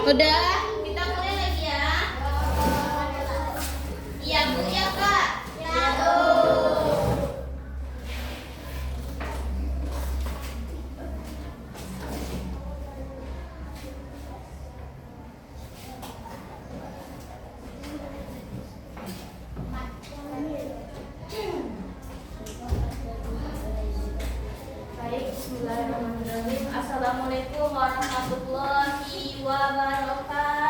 Udah, kita mulai lagi ya. Iya Bu, ya Kak. Ya Bu. Baik, bismillahirrahmanirrahim. Assalamualaikum warahmatullahi wabarakatuh.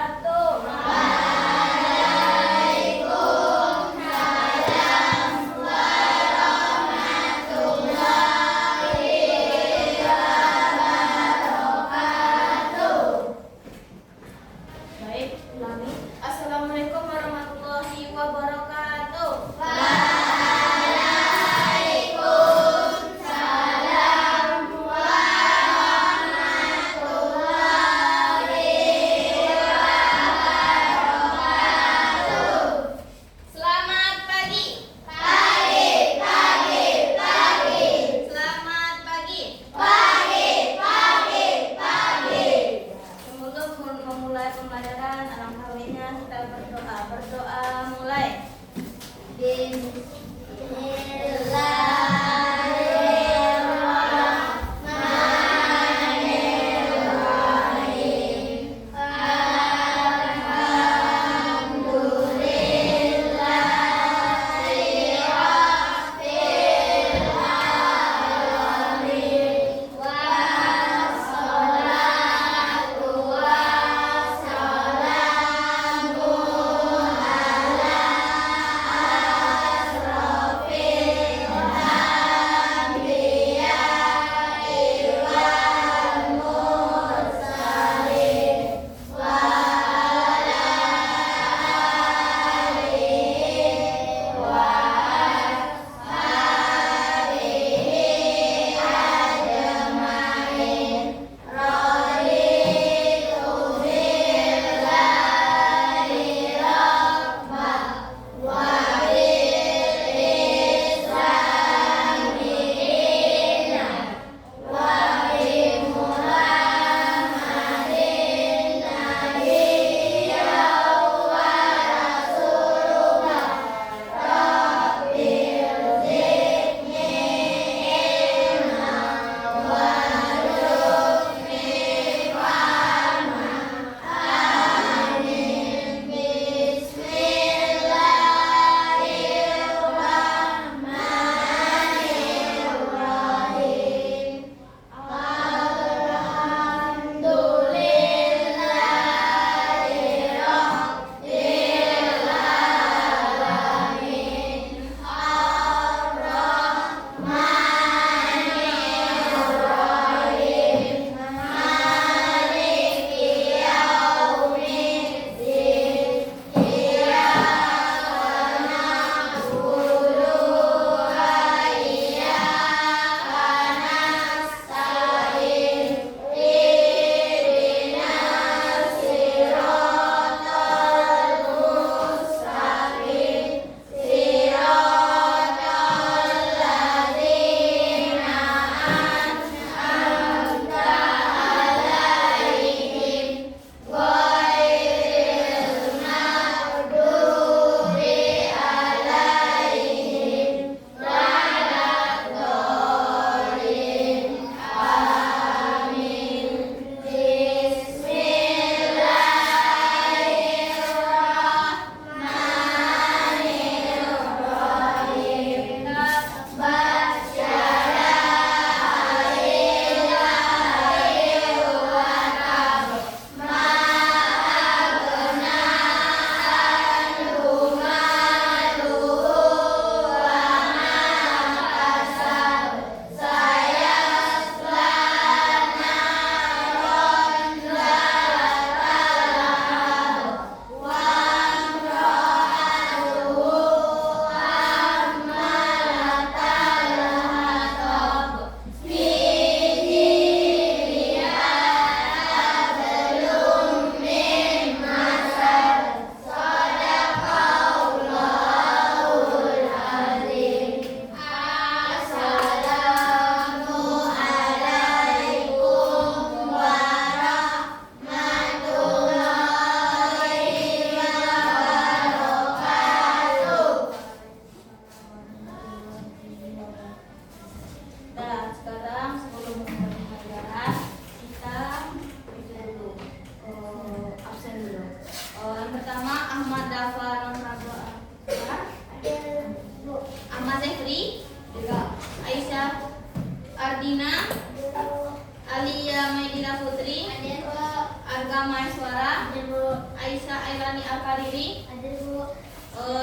Eka Maheswara, Hadir Bu. Aisyah Airani Al-Kariri, Hadir Bu.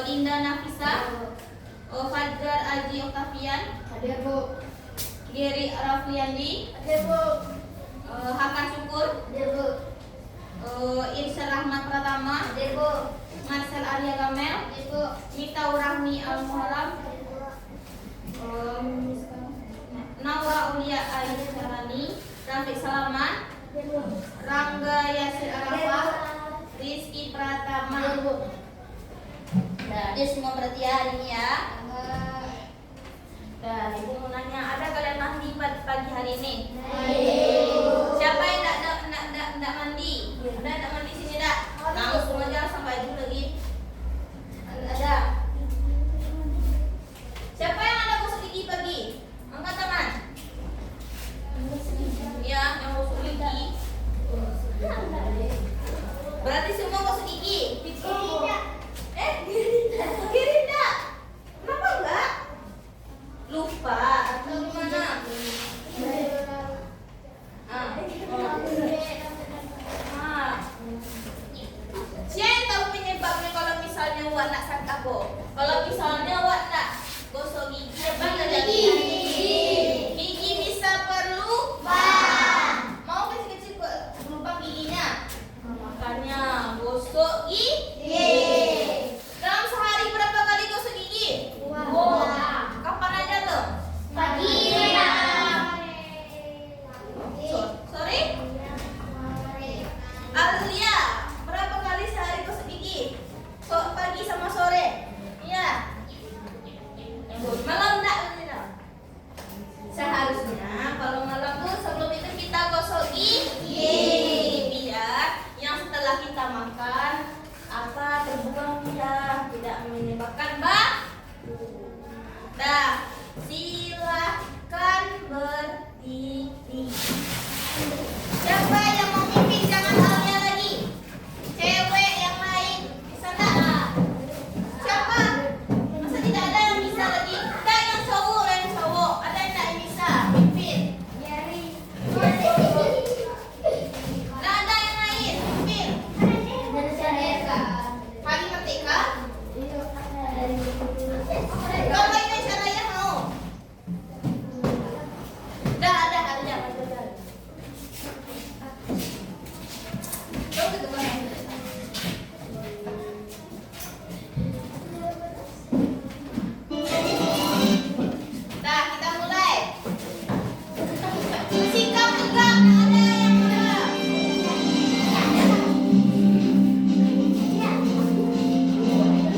Linda Nafisa, Fajar Aji Oktavian, Hadir Bu. Geri Rafliandi, Hadir Bu. Hakan Syukur, Hadir Bu. Irsyad Rahmat Pratama, Hadir Bu. Marcel Arya Gamel, Hadir Bu. Mita Urahmi Al-Muharram, Hadir Bu. Naura Ulia Aisyarani, Rafiq Salaman, Hadir Bu. Rangga Yasir Arafah, Rizky Pratama. Hadir Bu. Nah, dia semua berarti ya hari ini ya. Nah, ibu mau nanya, ada kalian mandi pagi hari ini? Siapa yang enggak mandi? Ada enggak mandi sini enggak? Langsung aja sampai itu lagi. Ada. Siapa yang ada gosok gigi pagi? Angkat tangan. Ya, yang gosok gigi. Berarti semua gosok gigi. Girinda. Kenapa enggak? Lupa atau gimana? Siapa tahu penyebabnya kalau misalnya awak nak sakit apa? Kalau misalnya awak nak gosok gigi, apa yang terjadi? Gigi bisa berlubang. Mau kecil-kecil berlubang giginya? Makanya gosok gigi. Dalam sehari berapa kali gosok gigi? Kapan aja tuh? Pagi. Sorry? Alia, berapa kali sehari gosok gigi? Pagi sama sore? Iya. Malam enggak? Seharusnya kalau malam tuh sebelum itu kita gosok gigi biar yang setelah kita makan apa terbuang ya, tidak menyebabkan Dah, silahkan berdiri. Siapa yang mau mimpi? Jangan Alia lagi. Cewek yang lain bisa enggak? Siapa? Masa tidak ada yang bisa lagi? Enggak, yang cowok. Ada yang enggak bisa mimpin? Enggak ada yang lain mimpin. Pagi Merdeka. Kalau Indonesia Raya mau? Dah ada Alia. Coba ke depan. Dah, kita mulai. Sikap tegak, ada yang mana? Belum.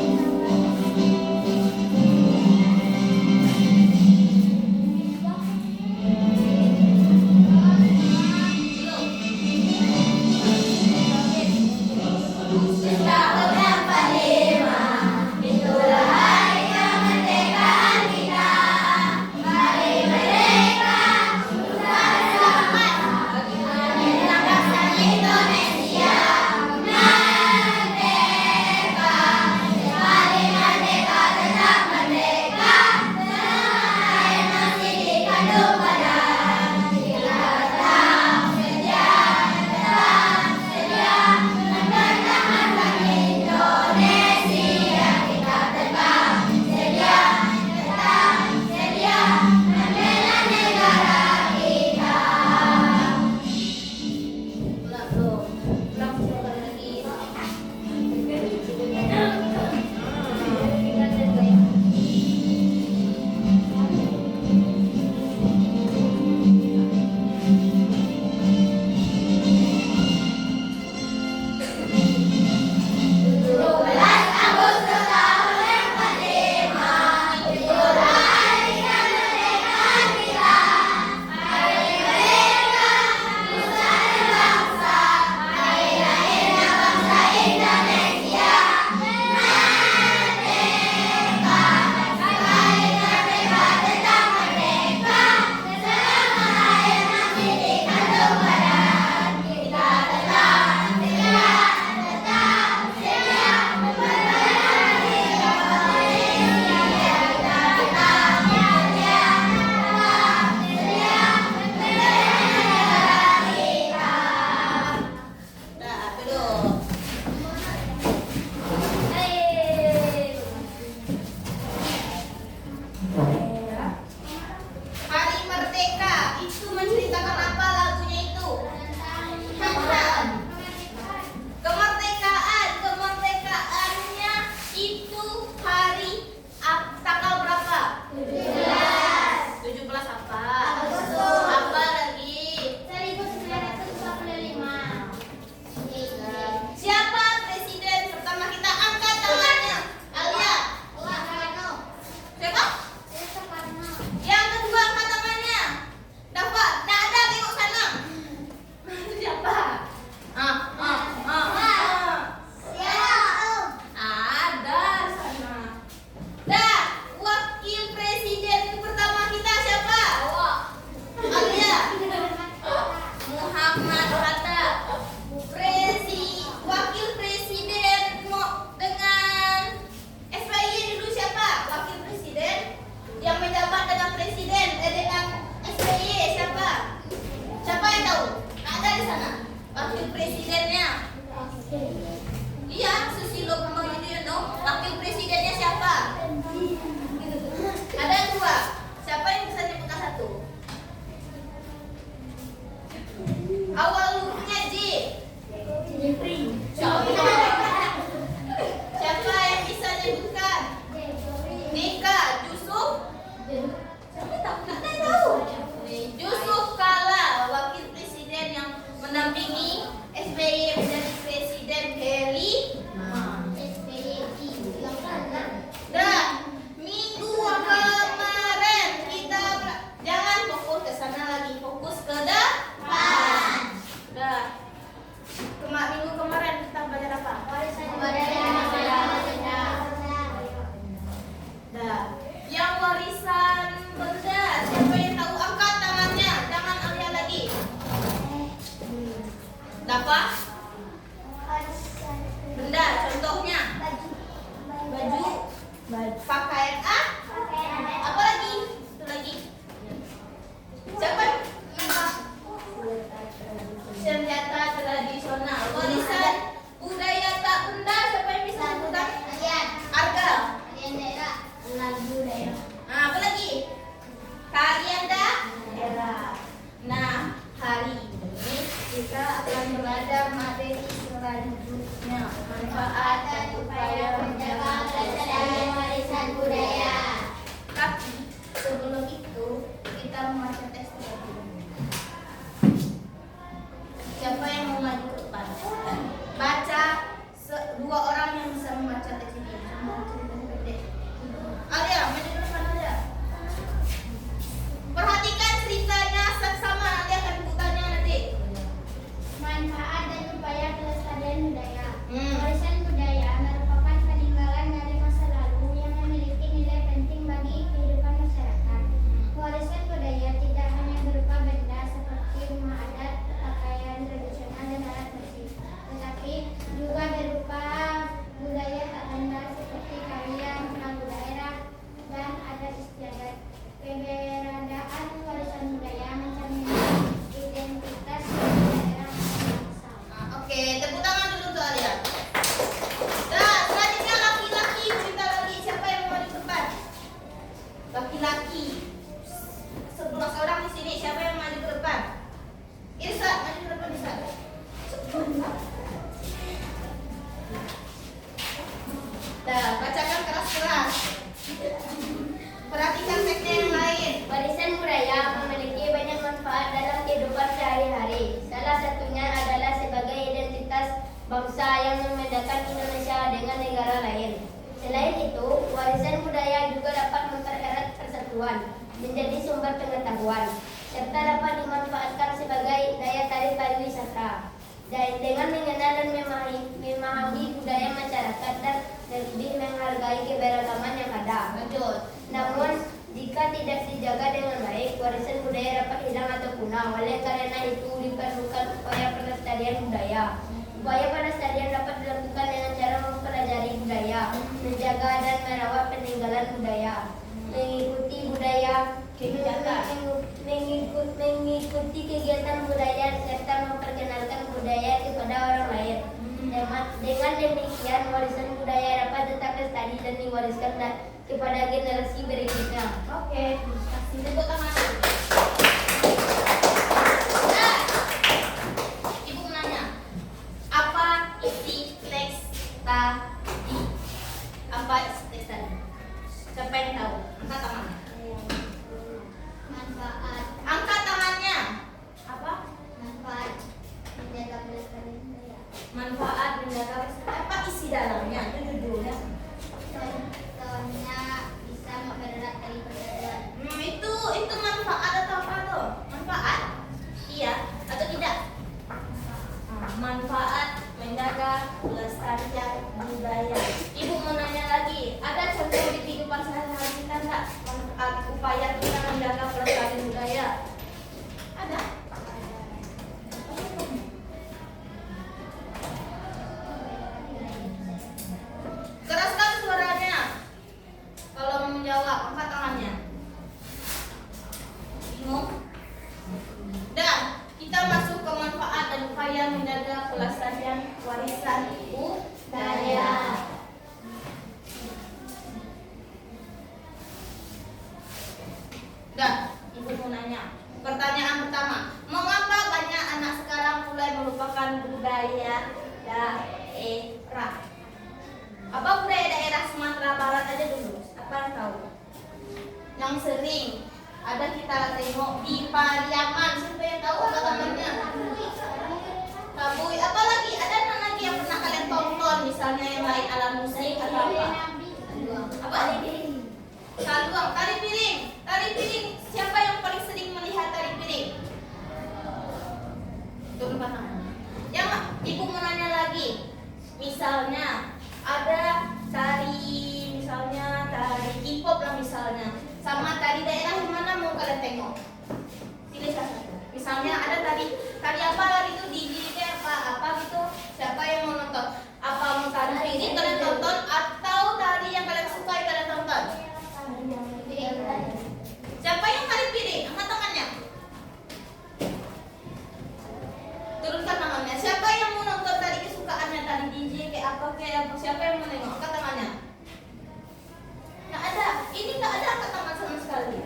Iya, Susilo Bambang Yudhoyono. Wakil presidennya siapa? Ada dua. Siapa yang bisa nyebutkan satu? Awal hurufnya J. Siapa yang bisa nyebutkan? Nika, Yusuf. Siapa tahu? Nggak tahu. Yusuf Kala, wakil presiden yang mendampingi SBY menjadi presiden Heri. Dah, minggu kemarin kita jangan fokus ke sana lagi, fokus ke depan. Dah, minggu kemarin kita belajar apa? Dah, yang warisan benda. Siapa yang tahu? Angkat tangannya, jangan alih lagi. Dapat? Benda, contohnya baju, pakaian apa lagi? Itu lagi. Siapa? Senjata tradisional. Warisan budaya tak benda. Siapa yang bisa sebutkan? Arga. Nah, apa lagi? Tarian daerah. Nah, hari ini kita akan belajar materi selanjutnya, manfaat dan upaya menjaga kelestarian warisan budaya. Tapi sebelum itu kita membaca teks dulu. Siapa yang mau maju ke depan? Baca dua orang yang bisa membaca teks ini. Alia, maju ke depan aja. Perhatikan ceritanya sama, nanti akan bukunya nanti. Manfaat dan upaya kelestarian budaya. Warisan budaya merupakan peninggalan dari masa lalu yang memiliki nilai penting bagi kehidupan masyarakat. Warisan budaya tidak hanya berupa benda seperti rumah adat, pakaian tradisional dan alat musik, tetapi juga berupa budaya tak benda seperti karya, lagu daerah, dan adat istiadat. Keberadaan warisan budaya mencerminkan identitas daerah dan bangsa. Oke, tepuk tangan dulu tuh Alia. Nah, selanjutnya laki-laki, cerita lagi. Siapa yang mau di depan? Laki-laki. 11 orang di sini. Siapa yang maju ke depan? Irsa, maju ke depan Irsa. Nah, bacakan keras-keras. Perhatikan teksnya yang lain. Warisan budaya memiliki banyak manfaat dalam kehidupan sehari-hari. Salah satunya adalah sebagai identitas bangsa yang membedakan Indonesia dengan negara lain. Selain itu, warisan budaya juga dapat mempererat persatuan, menjadi sumber pengetahuan, serta dapat dimanfaatkan sebagai daya tarik pariwisata. Dan dengan mengenal dan memahami budaya masyarakat dan lebih menghargai keberagaman yang ada. Lanjut. Namun, jika tidak dijaga dengan baik, warisan budaya dapat hilang atau punah. Oleh karena itu, diperlukan upaya pelestarian budaya. Upaya pelestarian dapat dilakukan dengan cara mempelajari budaya, menjaga dan merawat peninggalan budaya, mengikuti budaya, mengikuti kegiatan budaya serta memperkenalkan budaya kepada orang lain. Dengan demikian, warisan budaya dapat tetap lestari dan diwariskan kepada generasi berikutnya. Oke, kasih tepuk tangan. Ibu menanya, apa isi teks tadi? Apa isi teks tadi? Siapa yang tahu? Angkat tangan. Manfaat. Angkat tangannya. Apa? Manfaat menjaga kelestarian budaya. Manfaat menjaga apa isi dalamnya? Itu judulnya. Contohnya bisa mempererat tali persaudaraan. Itu manfaat atau apa tuh? Manfaat? Iya atau tidak? Manfaat menjaga kelestarian budaya. Ibu mau nanya lagi, ada contoh di kehidupan sehari-hari kita nggak? Manfaat upaya kita menjaga kelestarian budaya? Ada? Keraskan suaranya. Kalau mau menjawab, angkat tangannya. Bingung? Dan kita masuk ke manfaat dan upaya menjaga kelestarian warisan daerah. Apa budaya daerah Sumatera Barat aja dulu? Apa yang tahu? Yang sering ada kita tengok di Pariaman. Siapa yang tahu apa namanya? Kabui. Apa lagi? Ada lagi yang pernah kalian tonton? Misalnya yang lain alam musik atau apa? Apa? Saluang. Tari piring. Tari piring. Siapa yang paling sering melihat tari piring? Turunkan tangan. Yang ibu mau nanya lagi. Misalnya ada tari, misalnya tari K-pop lah misalnya, sama tari daerah yang mana mau kalian tengok? Pilih salah satu. Misalnya ada tari apa lagi itu di apa gitu. Siapa yang mau nonton? Apa mau tari ini kalian tonton atau tari yang kalian suka yang kalian tonton? Siapa yang tari piring? Angkat tangannya. Turunkan tangannya. Siapa yang mau nonton tari kesukaannya, tari DJ kayak apa? Siapa yang mau nengok? Angkat tangannya. Nggak ada. Ini nggak ada angkat tangan sama sekali.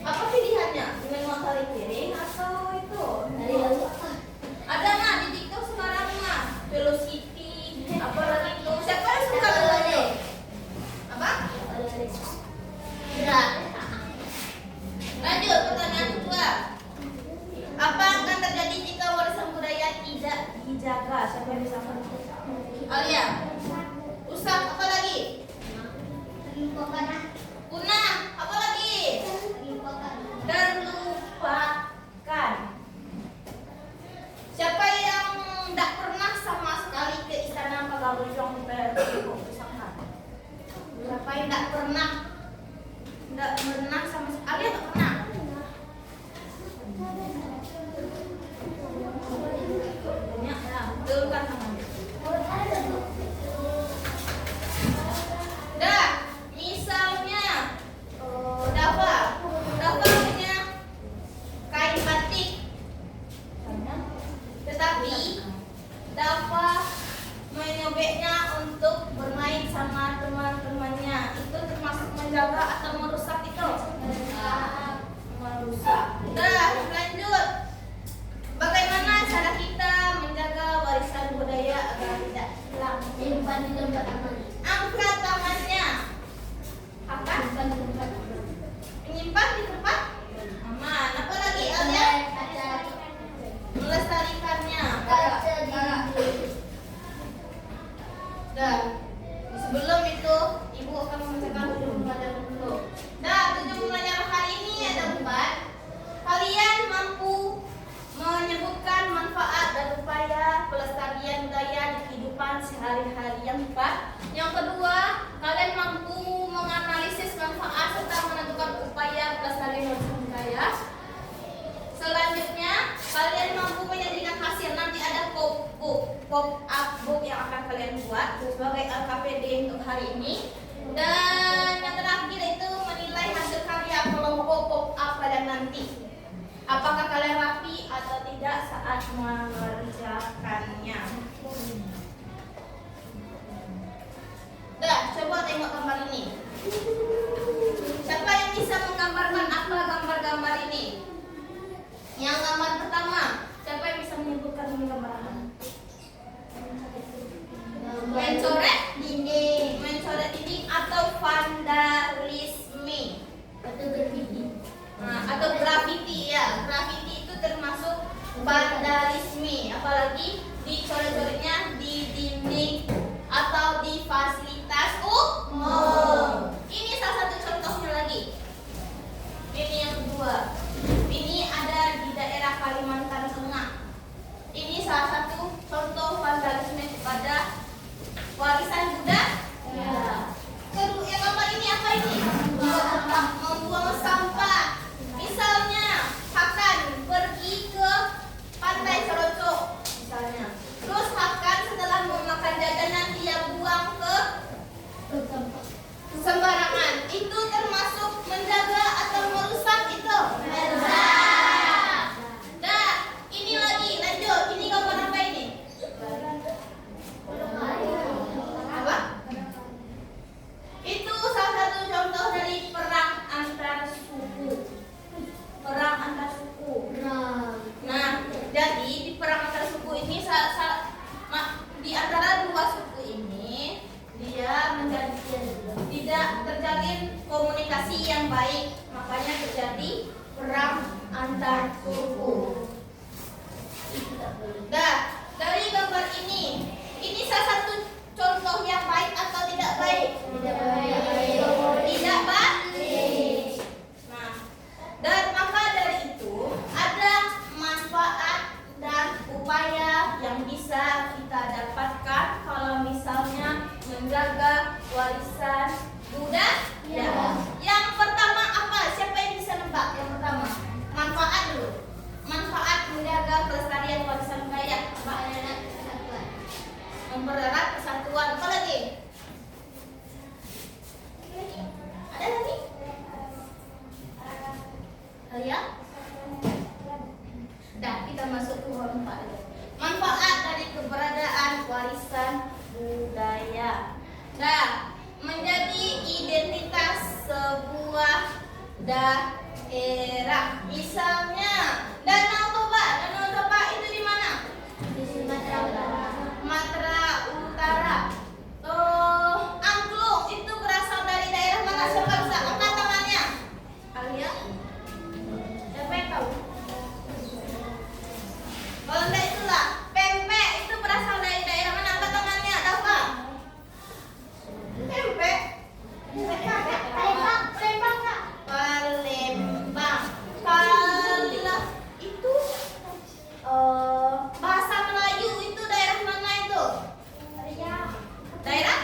Apa pilihannya? Menengok tari piring atau itu? Ada nggak di TikTok sekarang mah? Velocity. Apa lagi itu? Siapa yang suka lagunya? Apa? Tidak. Lanjut pertanyaan kedua. Apa akan terjadi jika warisan budaya tidak dijaga? Siapa yang bisa menentukan? Alia. Rusak. Apa lagi? Punah. Apa lagi? Terlupakan. Siapa yang tidak pernah sama sekali ke istana Pagawajong Perpustakaan? Siapa yang tidak pernah? Tidak pernah sama sekali. Alia tidak pernah. Banyak ya. Turunkan tangannya. Dah, misalnya Dava punya kain batik, tetapi Dava menyobeknya untuk bermain sama teman-temannya. Itu termasuk menjaga atau merusak itu? Merusak. Dah, lanjut. Bagaimana cara kita menjaga warisan budaya agar tidak hilang? Menyimpan di tempat aman. Angkat tangannya. Apa? Menyimpan di tempat aman. Apa lagi? Alia? Melestarikannya. Dah. Sebelum itu, ibu akan membacakan tujuh pelajaran dulu. Dah, tujuh pelajaran hari ini ada 4. Kalian mampu menyebutkan manfaat dan upaya pelestarian budaya di kehidupan sehari-hari. Yang 4. Yang kedua, kalian mampu menganalisis manfaat serta menentukan upaya pelestarian budaya. Selanjutnya, kalian mampu menyajikan hasil. Nanti ada pop-up book yang akan kalian buat sebagai LKPD untuk hari ini. Dan yang terakhir itu menilai hasil karya kelompok pop-up kalian nanti. Apakah kalian rapi atau tidak saat mengerjakannya? Dah, coba tengok gambar ini. Siapa yang bisa menggambarkan apa gambar-gambar ini? Yang gambar pertama, siapa yang bisa menyebutkan ini gambar apa? Mencoret dinding. Mencoret dinding atau vandalisme. Atau graffiti ya. Graffiti itu termasuk vandalisme. Apalagi dicoret-coretnya di dinding atau di fasilitas umum. Ini salah satu contohnya lagi. Ini yang kedua. Ini ada di daerah Kalimantan Tengah. Ini salah satu contoh vandalisme kepada warisan budaya. Kedua, yang gambar ini apa ini? Membuang sampah. Misalnya, akan pergi ke pantai Cerocok misalnya. Terus akan setelah memakan jajanan yang baik, makanya terjadi perang antar suku. Nah, dari gambar ini salah satu contoh yang baik atau tidak baik? Tidak baik. Tidak baik. Nah, dan maka dari itu ada manfaat dan upaya yang bisa kita dapatkan kalau misalnya menjaga warisan budaya. Yang pertama apa? Siapa yang bisa nebak? Yang pertama, manfaat dulu. Manfaat menjaga kelestarian warisan budaya. Apa? Mempererat persatuan. Apa lagi? Ada lagi? Ya? Dah, kita masuk ke manfaat. Manfaat dari keberadaan warisan budaya. Nah, menjadi identitas sebuah daerah. Misalnya Danau Toba. Danau Toba itu di mana? Di Sumatera Utara. Sumatera Utara. Angklung itu berasal dari daerah mana? Siapa bisa angkat tangannya? Kalian? Siapa yang tahu? Kalau enggak itulah. Pempek itu berasal dari daerah mana? Angkat tangannya. Ada apa? Pempek. Palembang, Kak. Palembang. Kalau itu bahasa Melayu itu daerah mana itu? Daerah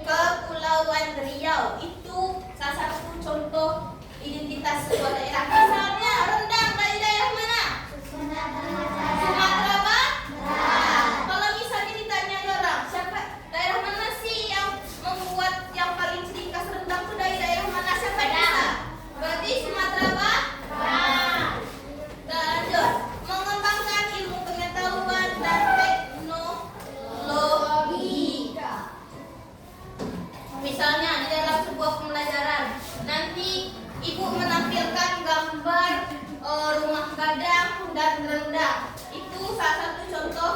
Kepulauan Riau. Itu salah satu contoh identitas sebuah daerah. Misalnya rendang dari daerah mana? Sumatera Barat. Kalau misalnya ditanya orang, siapa daerah mana sih yang membuat yang paling ciri khas rendang itu dari daerah mana? Siapa yang bisa? Berarti Sumatera Barat. Lanjut, mengembangkan ilmu pengetahuan dan teknologi. Misalnya di dalam sebuah pembelajaran, nanti ibu menampilkan gambar rumah gadang dan rendang. Itu salah satu contoh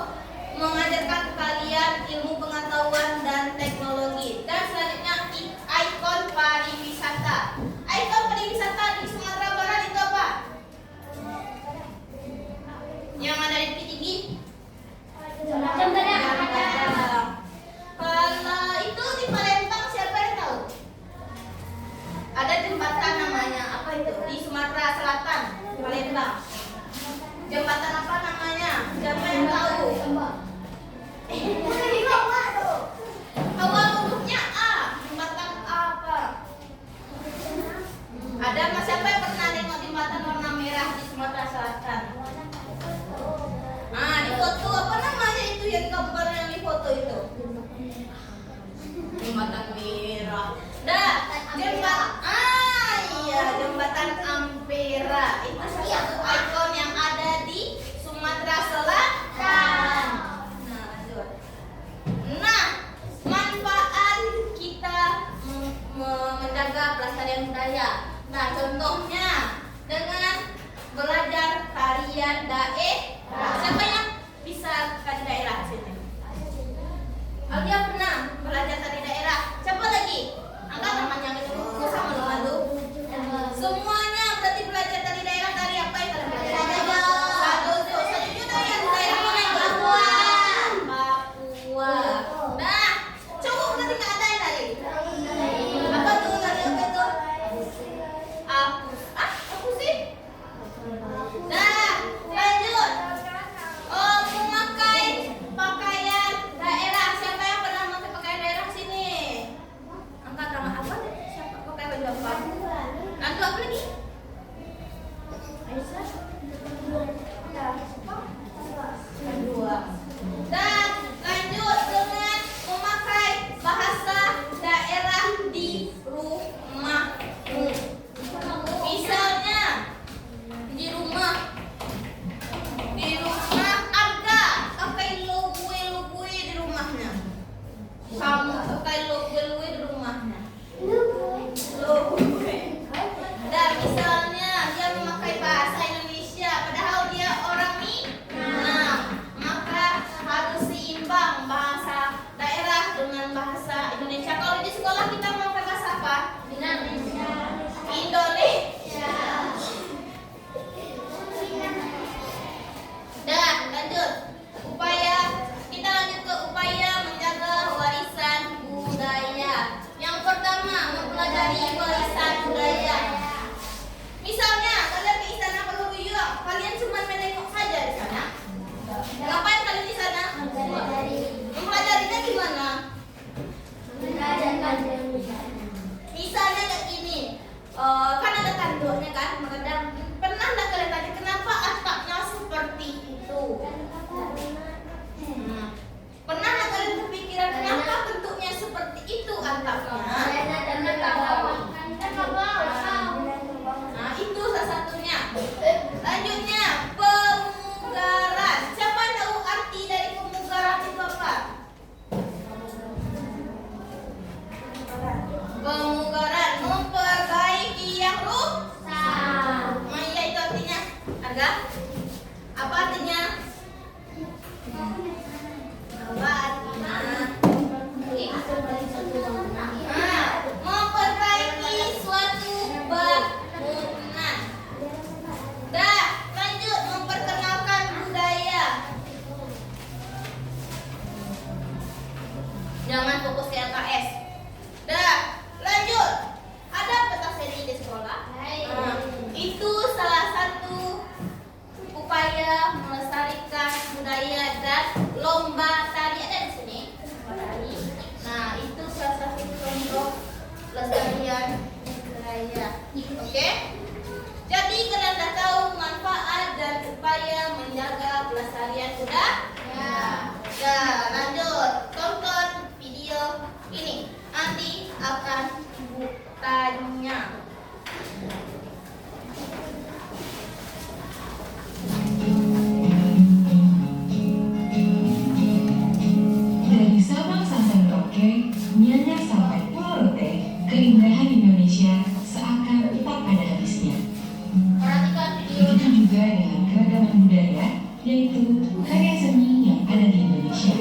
mengajarkan kalian ilmu pengetahuan dan teknologi. Dan selanjutnya ikon pariwisata. Ikon pariwisata di Sumatera Barat itu apa? Yang ada di Bukit Tinggi? Jembatan. Kalau itu di Palembang siapa yang tahu? Ada jembatan namanya apa itu? Di Sumatera Selatan, Palembang. Jembatan apa namanya? Siapa yang tahu? Awal hurufnya A. Jembatan apa? Ada mas siapa yang pernah tengok jembatan warna merah di Sumatera Selatan? Nah, di foto apa namanya itu yang gambar yang di foto itu? Jembatan merah. Dah, jembatan Ampera. Itu salah satu ikon yang ada di Sumatera Selatan. Nah, lanjut. Nah, manfaat kita menjaga pelestarian budaya. Nah, contohnya dengan belajar tarian daerah. Siapa yang bisa tari daerah sini? Alia pernah belajar tari daerah. Siapa lagi? Angkat tangannya gitu. Nggak usah malu-malu. Semuanya berarti belajar tari daerah. Tari apa yang kalian belajar? Sadojo. Sadojo dari daerah mana itu? Papua. Nah, cowok berarti nggak ada yang tari. Apa tuh tari apa itu? Apus. Dari Sabang sampai Merauke, Gianyar sampai Pulau Rote, keindahan Indonesia seakan tak ada habisnya. Perhatikan video. Begitu juga dengan keragaman budaya, yaitu karya seni yang ada di Indonesia.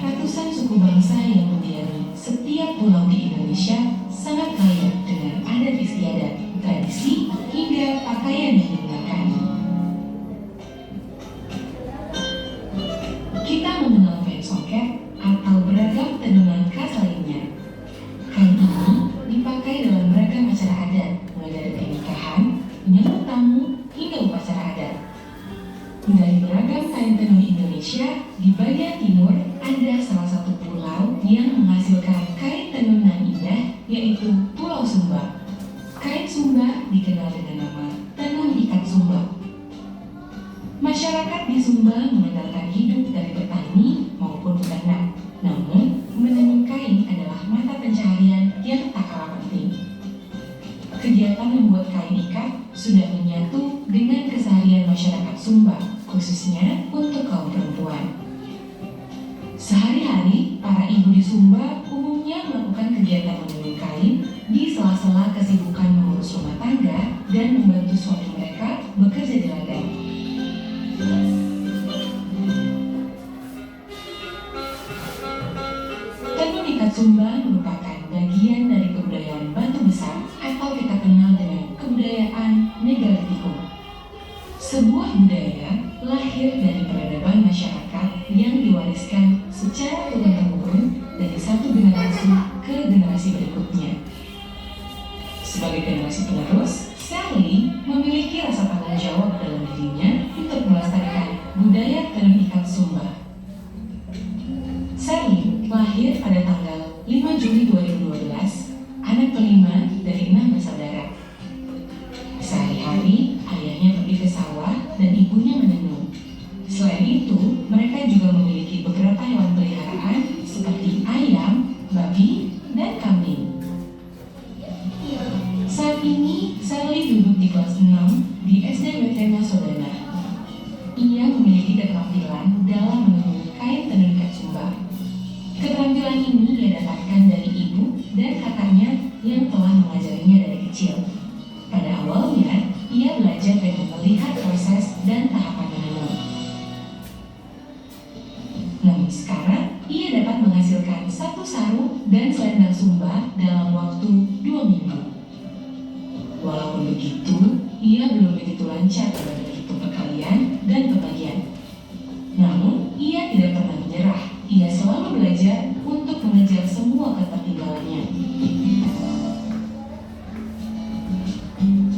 Ratusan suku bangsa yang mendiami setiap pulau di Indonesia sangat kaya dengan adat istiadat, tradisi, hingga pakaian yang digunakan. Kita mengenal kain songket atau beragam tenungan khas lainnya. Kain ini dipakai dalam beragam acara adat, mulai dari pernikahan, menyambut tamu, hingga upacara adat. Dari beragam kain tenun Indonesia, di bagian timur ada salah satu pulau yang menghasilkan kain tenun yang indah, yaitu Pulau Sumba. Kain Sumba dikenal dengan nama tenun ikat Sumba. Masyarakat di Sumba mengandalkan hidup dari petani maupun peternak. Namun, menenun kain adalah mata pencaharian yang tak kalah penting. Kegiatan membuat kain ikat sudah menyatu dengan keseharian masyarakat Sumba, khususnya untuk kaum perempuan. Sehari-hari, para ibu di Sumba umumnya melakukan kegiatan menenun kain di sela-sela kesibukan mengurus rumah tangga dan membantu suami mereka bekerja di ladang. Tenun ikat Sumba merupakan bagian dari kebudayaan Batu Besar atau kita kenal dengan kebudayaan Megalitikum. Sebuah budaya lahir dari peradaban masyarakat yang diwariskan secara turun-temurun dari satu generasi ke generasi berikutnya. Sebagai generasi penerus, Sally memiliki rasa tanggung jawab dalam dirinya untuk melestarikan budaya tenun ikat Sumba. Sally lahir pada tanggal 5 Juli 2012, anak kelima dari 6 bersaudara. Sehari-hari, ayahnya pergi ke sawah dan ibunya menenun. Selain itu, mereka juga memiliki beberapa hewan peliharaan seperti ayam, babi, dan kambing. Saat ini, Sally duduk di kelas 6 di SD Wetena Sodana. Ia memiliki keterampilan dalam menenun kain tenun ikat Sumba. Keterampilan ini ia dapatkan dari ibu dan kakaknya yang telah mengajarinya dari kecil. Pada awalnya, ia belajar dengan melihat proses dan tahapan menenun. Namun sekarang, ia dapat menghasilkan satu sarung dan selendang Sumba dalam waktu 2 minggu. Walaupun begitu, ia belum begitu lancar dalam berhitung perkalian dan pembagian. Namun, ia tidak pernah menyerah. Ia selalu belajar untuk mengejar semua ketertinggalannya.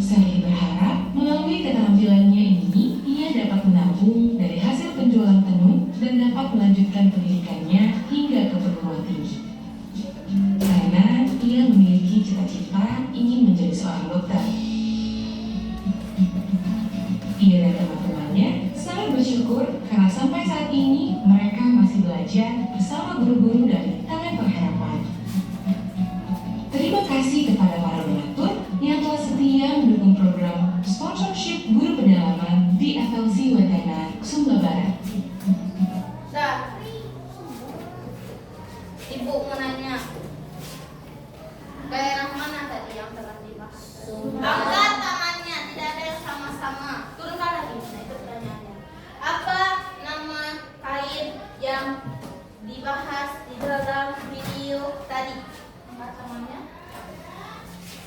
Sally berharap melalui keterampilannya ini, ia dapat menabung dari hasil penjualan tenun dan dapat melanjutkan pendidikannya hingga ke perguruan tinggi. Karena ia memiliki cita-cita ingin menjadi seorang dokter. Ia dan teman-temannya sangat bersyukur karena sampai saat ini mereka masih belajar bersama guru-guru dari Tangan Pengharapan. Terima kasih kepada para donatur yang telah setia mendukung program sponsorship guru pedalaman di FLC Wetena, Sumba Barat. Dah. Ibu mau nanya. Daerah mana tadi yang telah dibahas? Angkat tangannya, tidak ada yang sama-sama. Turunkan lagi. Nah, itu pertanyaannya. Apa nama kain yang dibahas di dalam video tadi? Angkat tangannya.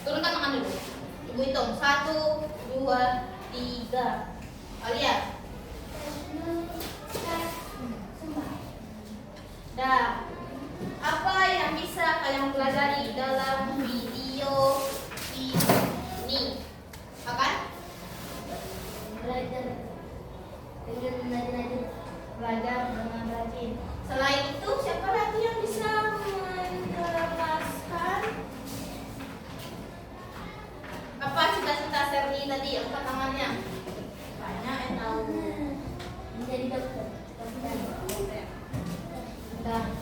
Turunkan tangan dulu. Ibu hitung. 1, 2, 3. Alia. Dah. Apa yang bisa kalian pelajari dalam video ini? Makan? Belajar dengan rajin. Belajar dengan rajin. Selain itu, siapa lagi yang bisa menjelaskan? Apa cita-cita Sherly tadi? Angkat tangannya. Banyak yang tahu. Menjadi dokter. Dah.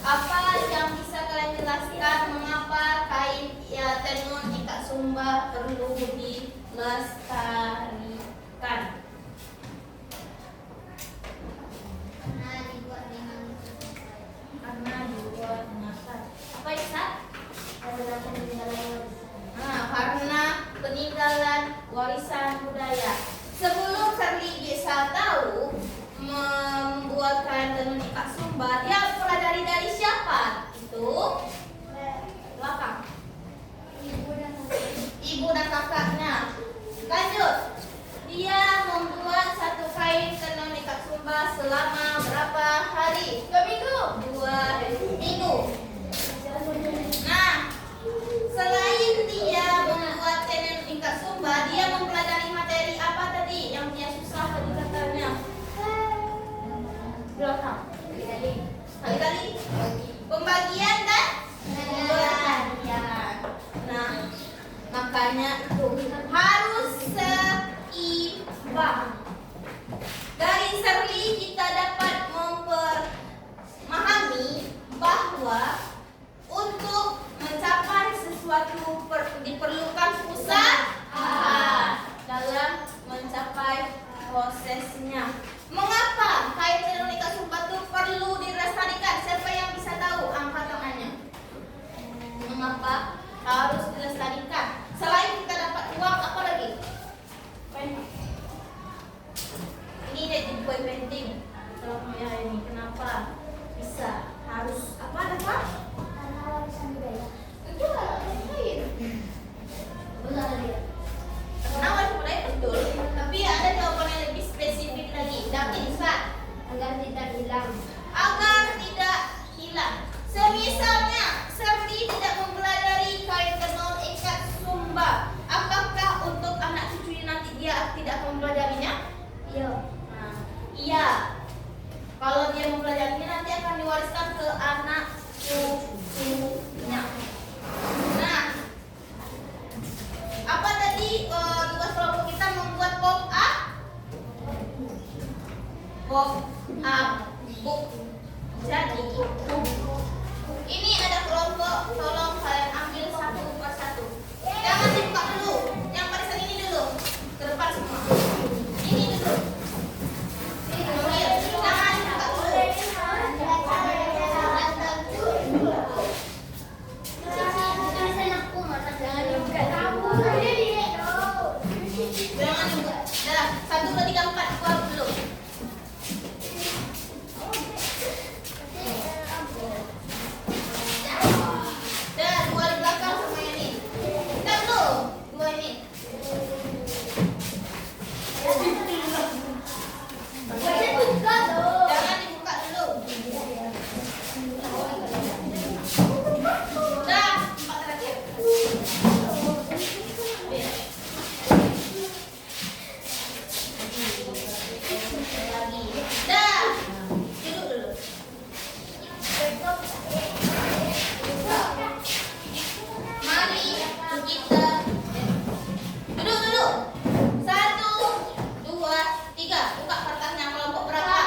Apa yang bisa kalian jelaskan mengapa kain tenun ikat Sumba perlu dilestarikan? Nah, Sumba dia mempelajari dari siapa? Itu belakang. Ibu dan kakaknya. Lanjut. Dia membuat satu kain tenun ikat sumba selama berapa hari? 2 minggu. 2 minggu. Nah, selain dia membuat tenun ikat sumba, dia mempelajari materi apa tadi yang dia susah tadi katanya? Belakang. Kali-kali. Pembagian dan pembagian. Nah, makanya itu harus seimbang. Dari Serli kita dapat memahami bahwa untuk mencapai sesuatu diperlukan usaha dalam mencapai prosesnya. Mengapa kain tenun ikat sumba itu perlu dilestarikan? Siapa yang bisa tahu angkat tangannya? Mengapa harus dilestarikan? Selain kita dapat uang, apa lagi? Ini jadi kue penting. Kalau punya ini, kenapa bisa harus apa? Karena warisan budaya. Itu lain. Benar dia. Karena warisan budaya betul. Tapi ada jawaban yang lebih spesifik lagi. Dapat Islam Agar tidak hilang. agar tidak hilang. Semisalnya, Serdi tidak mempelajari kain tenun ikat sumba. Apakah untuk anak cucunya nanti dia tidak akan mempelajarinya? Iya. Nah, iya. Kalau dia mempelajarinya nanti akan diwariskan ke anak cucunya. Nah, apa tadi tugas kelompok kita membuat pop up book. Jadi ini ada kelompok, tolong kalian ambil satu persatu. Jangan dibuka dulu, yang barisan ini dulu, ke depan semua. Ini dulu. Ambil, jangan dibuka dulu. Jangan dibuka. Dah, 1, 2, 3, 4, keluar dulu. Dah, 2 di belakang semuanya nih. Kita dulu, 2 ini. Jangan dibuka dulu. Dah, 4 terakhir. Lagi. Dah. Duduk dulu. Mari kita duduk dulu. 1, 2, 3. Buka kertasnya kelompok berapa?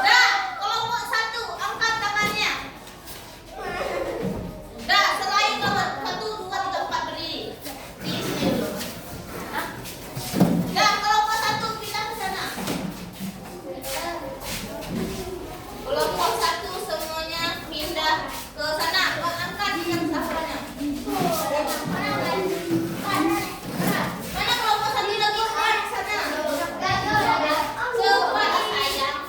Dah, kelompok 1 angkat tangannya. Dah, selain kelompok 1, 2, 3, 4 berdiri. Di sini dulu. Hah? Dah, kelompok 1 pindah ke sana. Kelompok 1 semuanya pindah ke sana. Angkat yang sasarannya. Mana kelompok 1 lagi? Ke sana. Cepat sayang.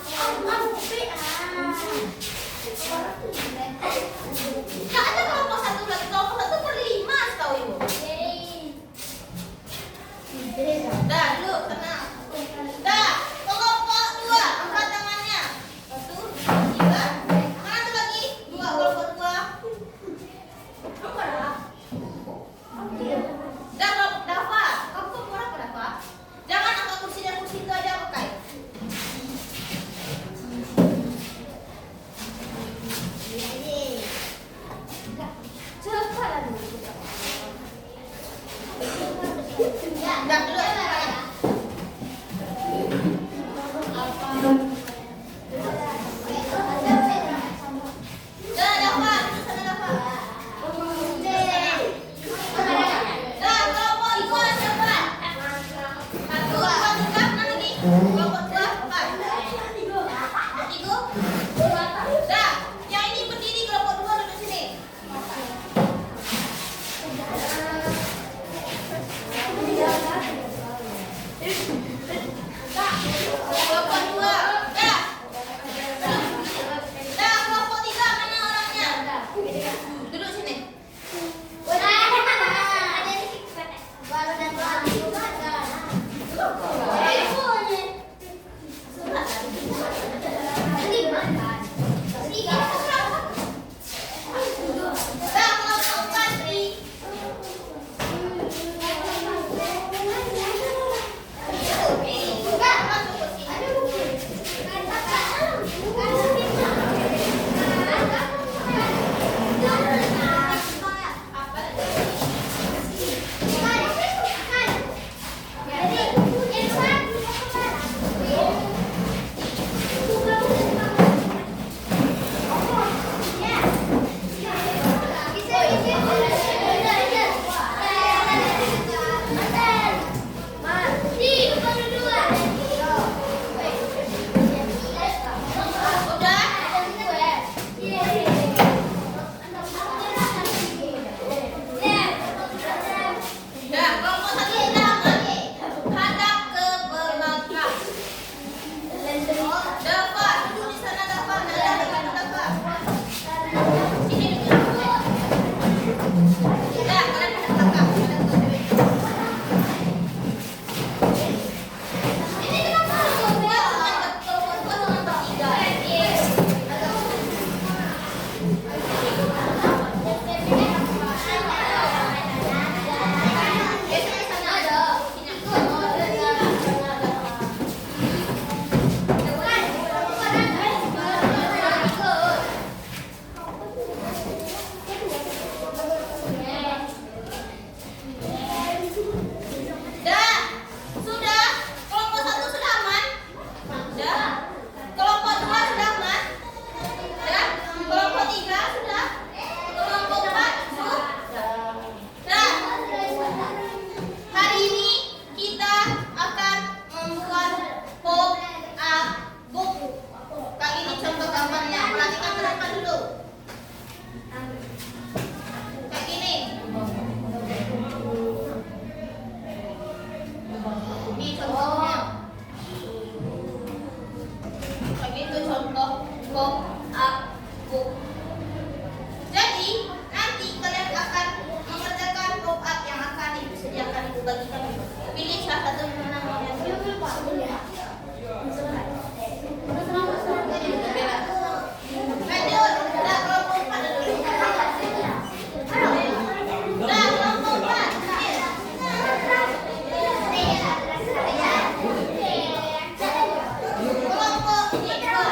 Gak ada kelompok 1 lagi. Kelompok 1 per 5 setahu ibu. Dah, dulu tenang. Dah, kelompok 2 angkat tangannya. 1, 2, 3. Mana tuh lagi? 2 kelompok 2. Dah, kelompok Dava. Kamu kelompok berapa Dava? Jangan angkat kursinya, kursi itu aja pakai. Cepat dulu. Dah, dulu. Dah, Dava. Duduk sana, Dava. Dah, kelompok 2 cepat. 1, 2, 3. Mana lagi? Kelompok 2, 4. 3. Dah, yang ini berdiri kelompok 2 duduk sini. Dah. pop up book. Jadi nanti kalian akan mengerjakan pop up yang akan ibu sediakan ibu bagi kami. Pilih salah satu yang mana mau yang lanjut, udah kelompok 4 dulu. Udah kelompok 4. Kelompok 3.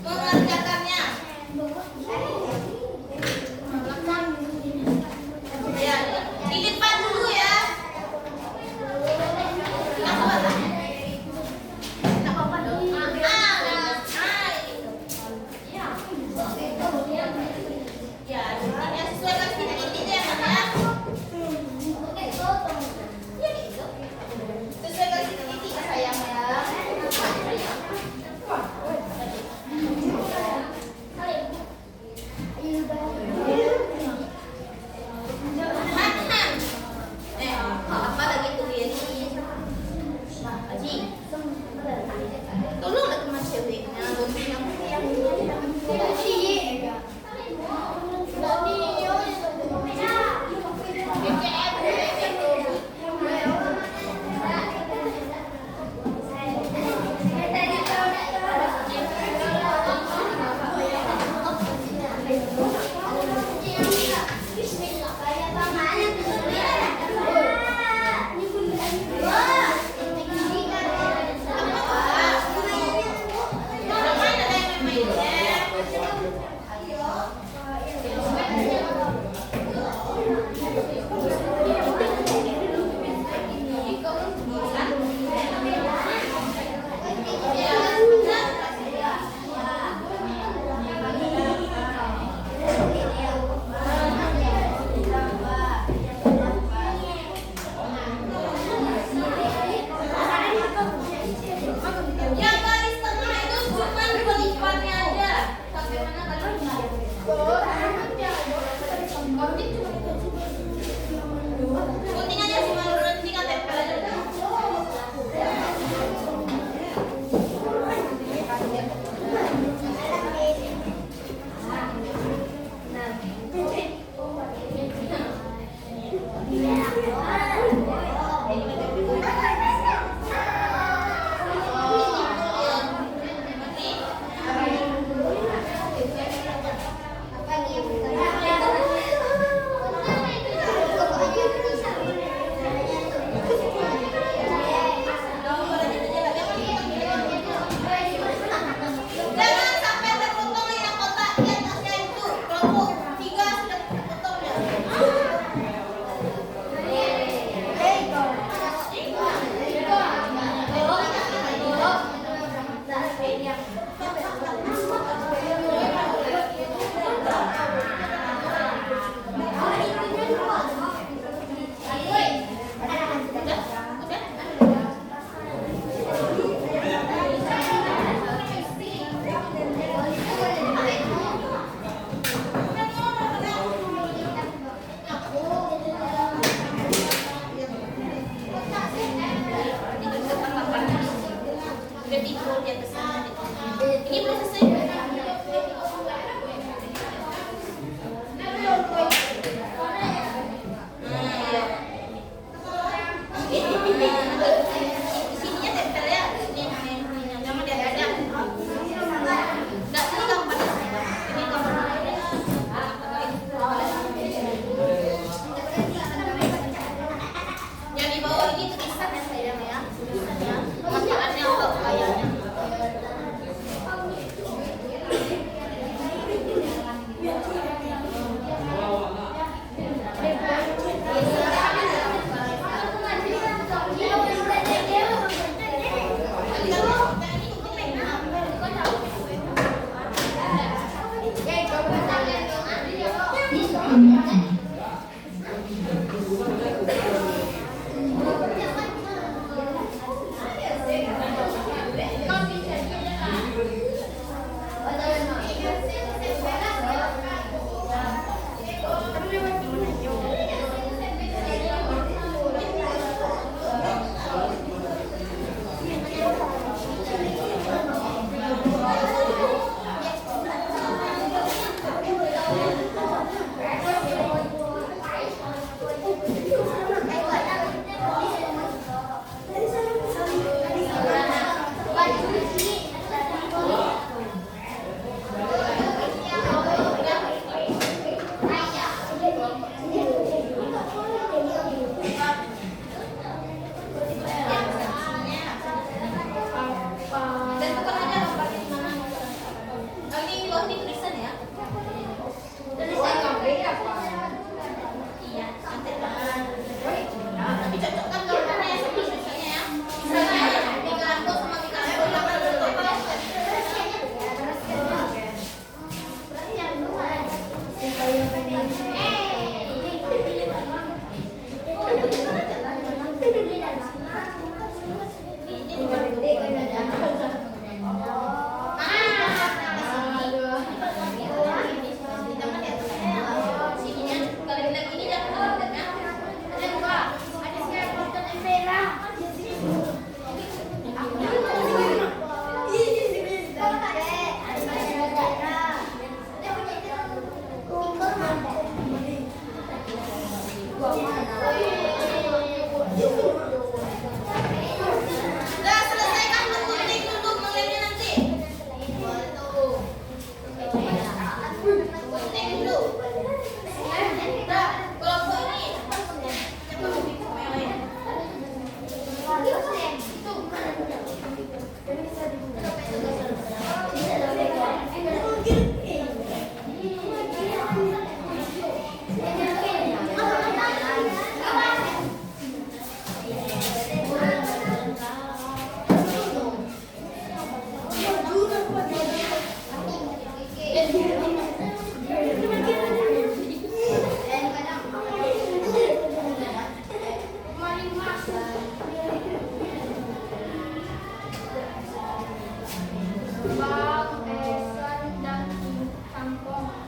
mengerjakannya. Ya, dilipat dulu ya. Ya, intinya sesuaikan titik-titiknya ya. Sesuaikan titik-titik sayang ya. Apa lagi tuh dia nih? Aji, tolong lah teman ceweknya, yang garis tengah itu cuma pelipannya aja. Sampai mana garisnya? Gunting aja cuma gunting atau tempel aja. Jangan sampai terpotong yang kotak di atasnya itu. Kelompok 3 sudah terpotong ya. Udah tidur di atas sana. Ini Bang, Esan, dan Kangkong.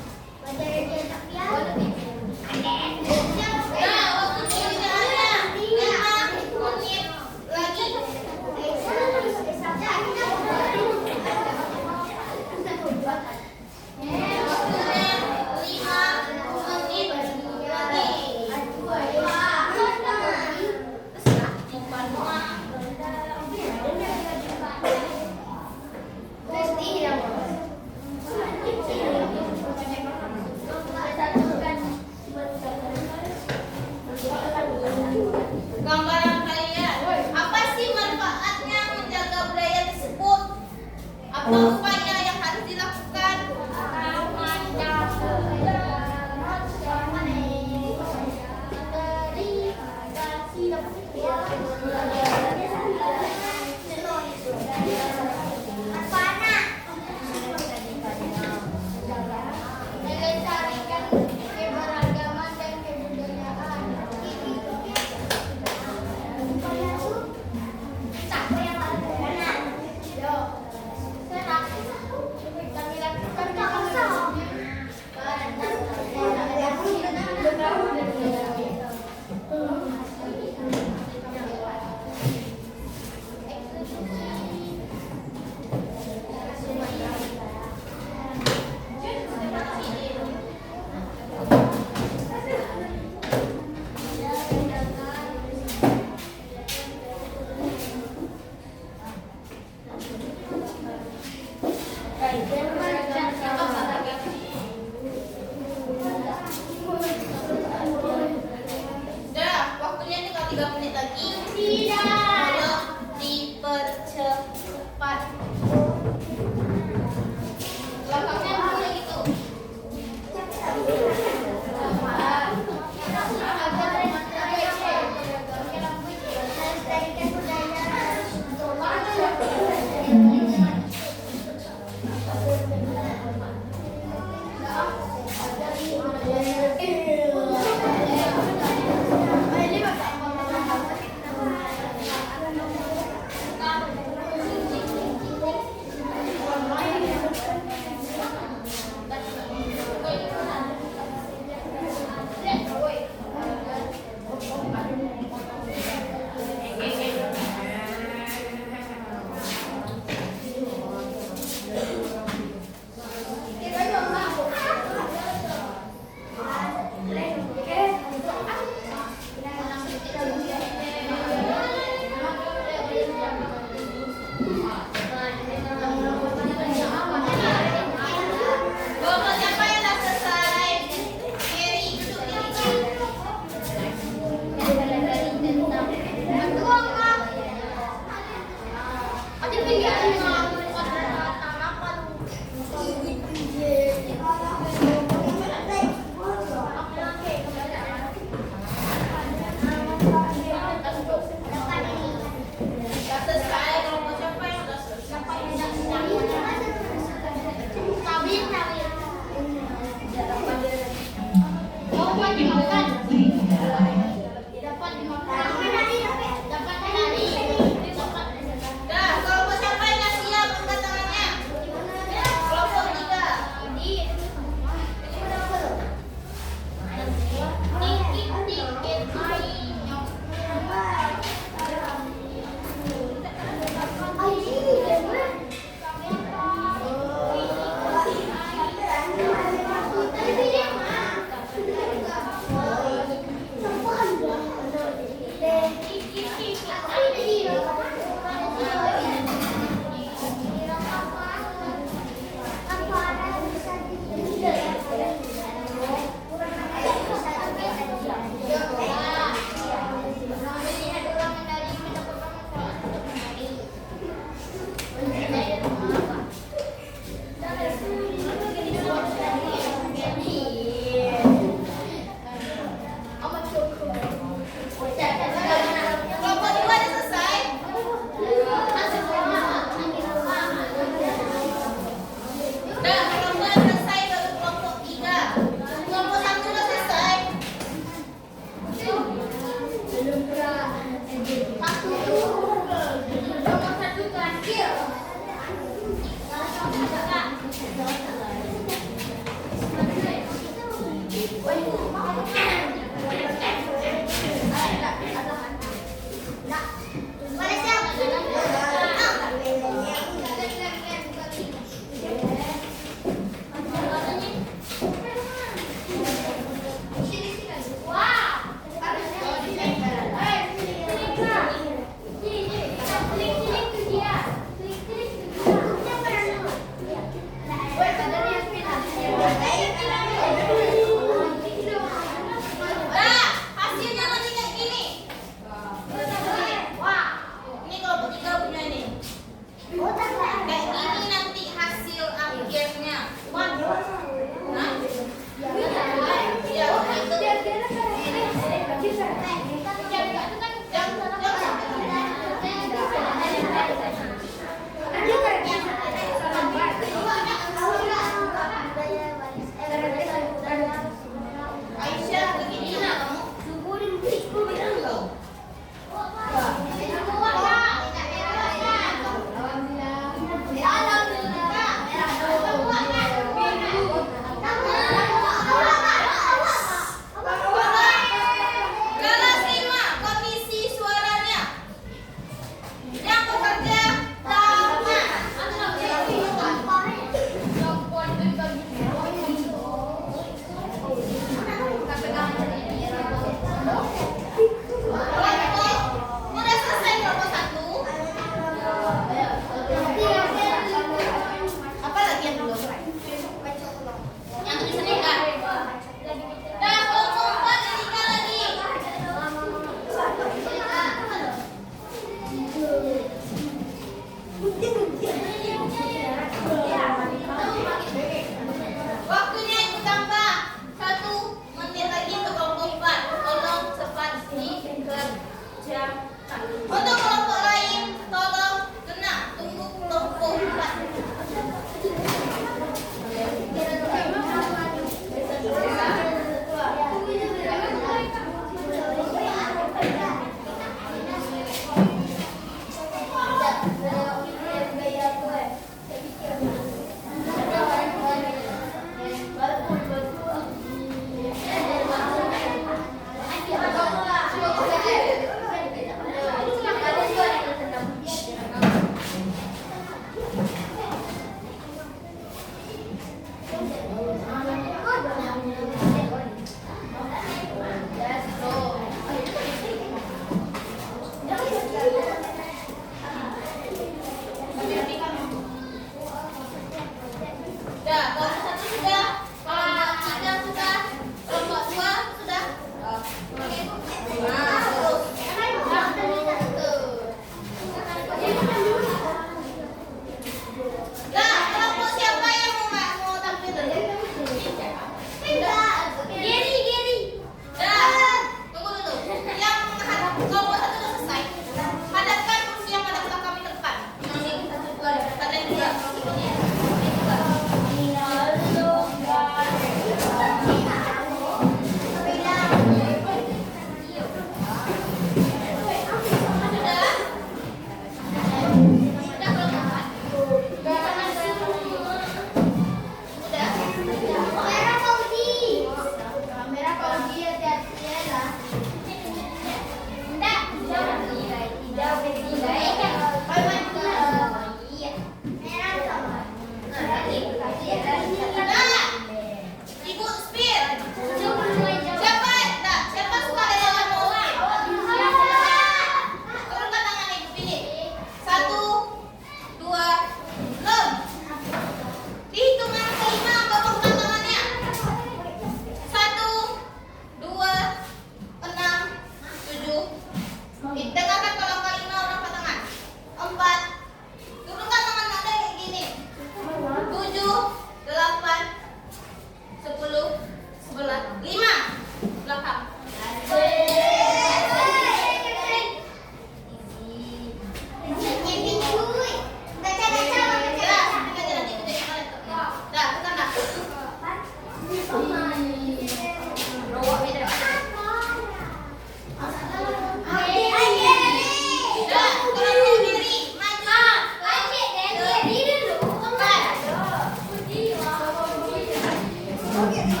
Kelompok 5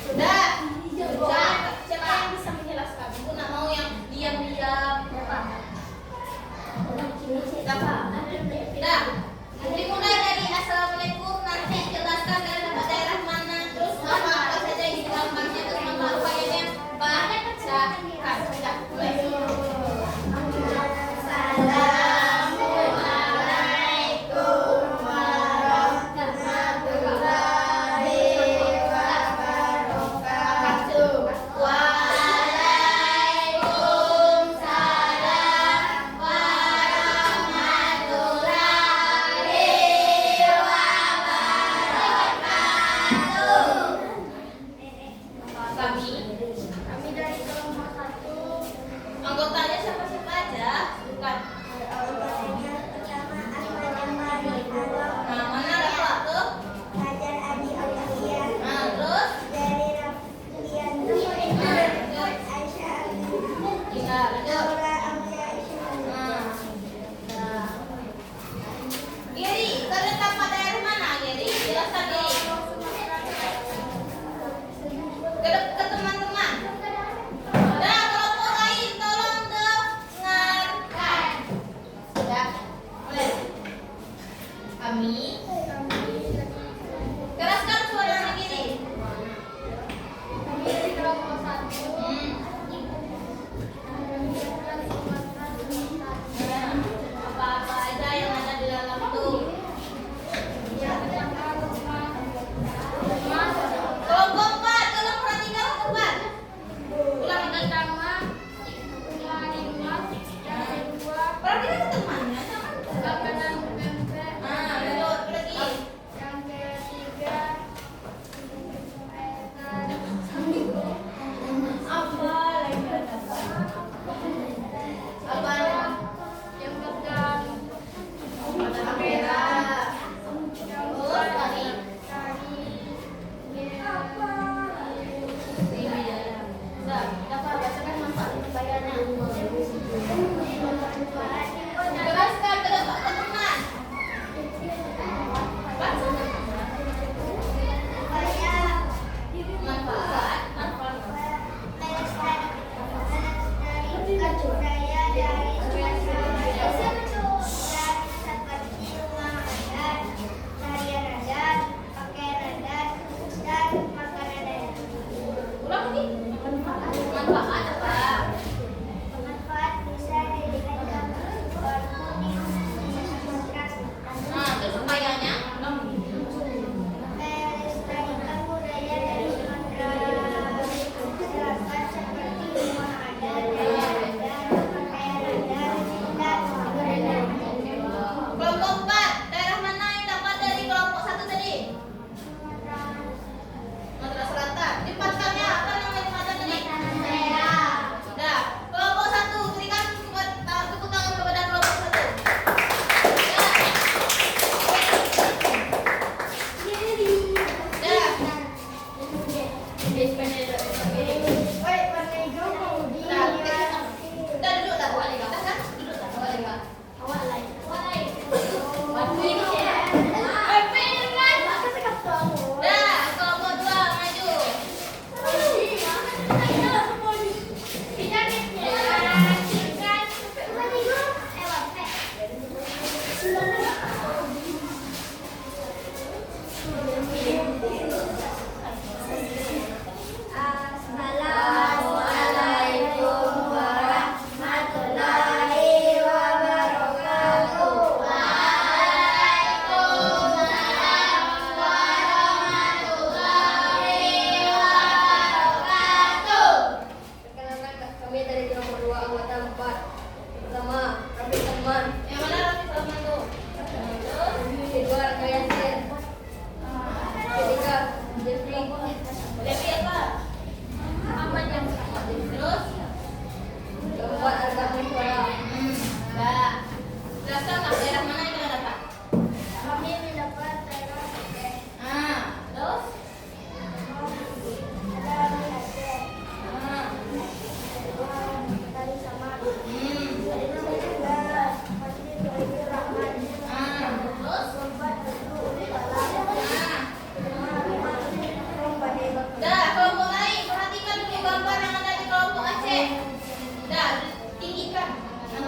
Sudah. Sudah. Siapa yang bisa menjelaskan? Aku nak mau yang diam-diam. Sudah. Dimulai dari assalamualaikum, nanti jelaskan dari dapat daerah mana, terus apa saja yang digambarnya, terus nama upayanya bacakan. Sudah. Mulai. Kami dari kelompok 1. Anggotanya siapa-siapa aja? Bukan. Pertama Ahmad Jamali, Nah, mana ada Pak tuh? Fajar Adi Aulia, Nah, terus dari Rafianto, Aisyah kita lanjut. Laura Aulia Aisyah. Nah. Giri, terletak pada daerah mana, Giri? Jelaskan, Giri. Ke teman-teman. Nah, kelompok lain tolong dengarkan. Sudah. Mulai. Kami keraskan suaranya, Giri. Kami dari kelompok 1. Hmm. Kami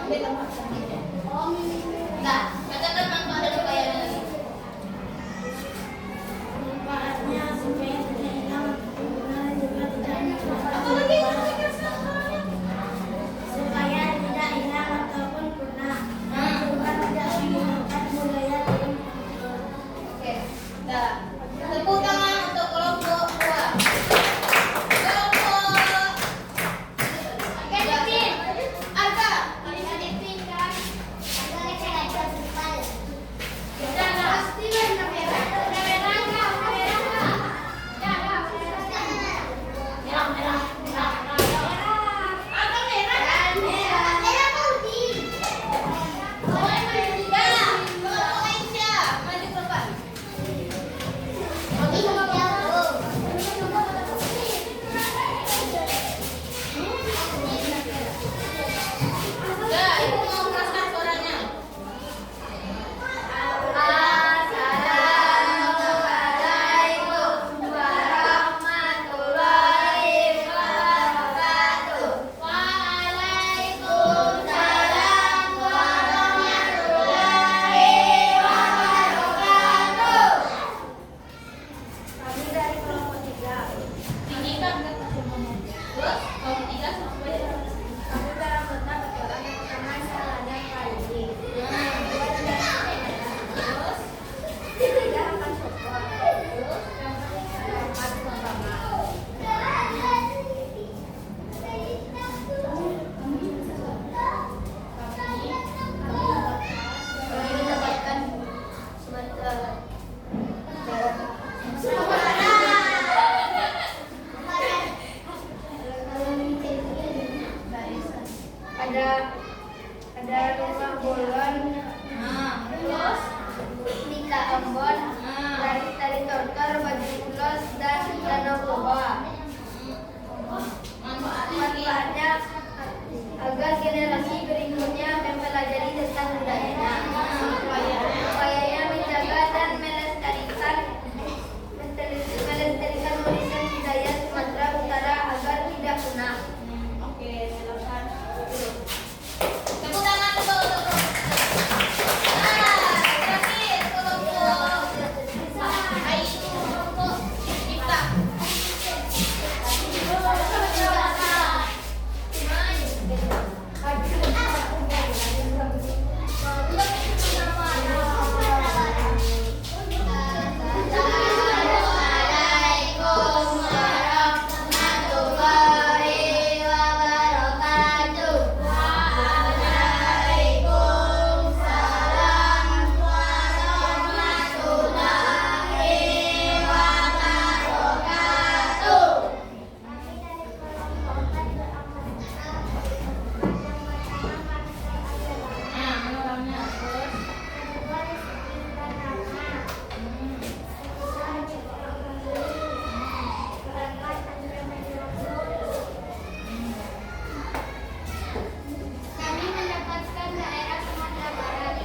ambil tempat selanjutnya. Nah, katakan manfaat dan upayanya lagi. Manfaatnya supaya tidak hilang kegunaan juga tidak Apa lagi? supaya tidak hilang ataupun punah dan juga tidak menghilangkan budaya dalam Oke. Nah, tepuk tangan untuk kelompok 2. Kelompok Arka. Arka merah. Dah. Kelompok Aisyah. Maju ke depan. Dah, ibu mau keraskan suaranya. Assalamualaikum warahmatullahi wabarakatuh. Waalaikumsalam warahmatullahi wabarakatuh. Kami dari kelompok 3. Tinggikan kata semuanya. Terus, kalau tidak sampai Kami beranggota berperan yang pertama salahnya kali. Kedua tidak terus. Ketiga akan support. Terus yang keempat pengembangan. kami mendapatkan ada rumah bolon, terus Nika Ambon, tari tortor, baju ulos dan danau boba. Manfaatnya agar generasi berikutnya mempelajari tentang budayanya. Upayanya menjaga dan melestarikan warisan budaya Sumatera Utara agar tidak punah. Oke, silakan. Tepuk tangan dulu untuk terakhir kelompok Ayu kelompok Cipta. Assalamualaikum warahmatullahi wabarakatuh. Waalaikumsalam warahmatullahi wabarakatuh. Kami dari kelompok 4 Nah, menorangnya terus. Kami mendapatkan daerah Sumatera Barat.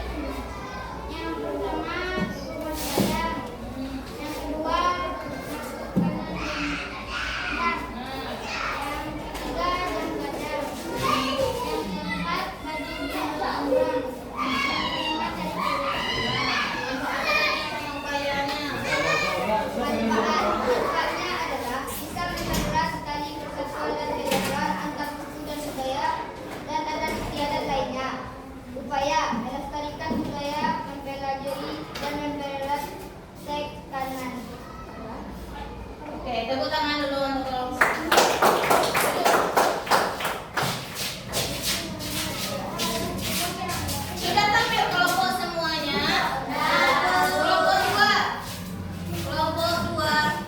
Yang pertama Rumah Sayang. Yang kedua makanan yang ketiga jam gadang. Yang keempat baju bimbang. Yang kelima cari manfaatnya adalah bisa mempererat tali persatuan dan kejagaan antar suku dan budaya dan adat istiadat lainnya. Upaya melestarikan budaya, mempelajari dan mempererat kanan. Oke, tepuk tangan dulu untuk kelompok. Sudah tampil kelompok semuanya? Kelompok 2. Kelompok 2.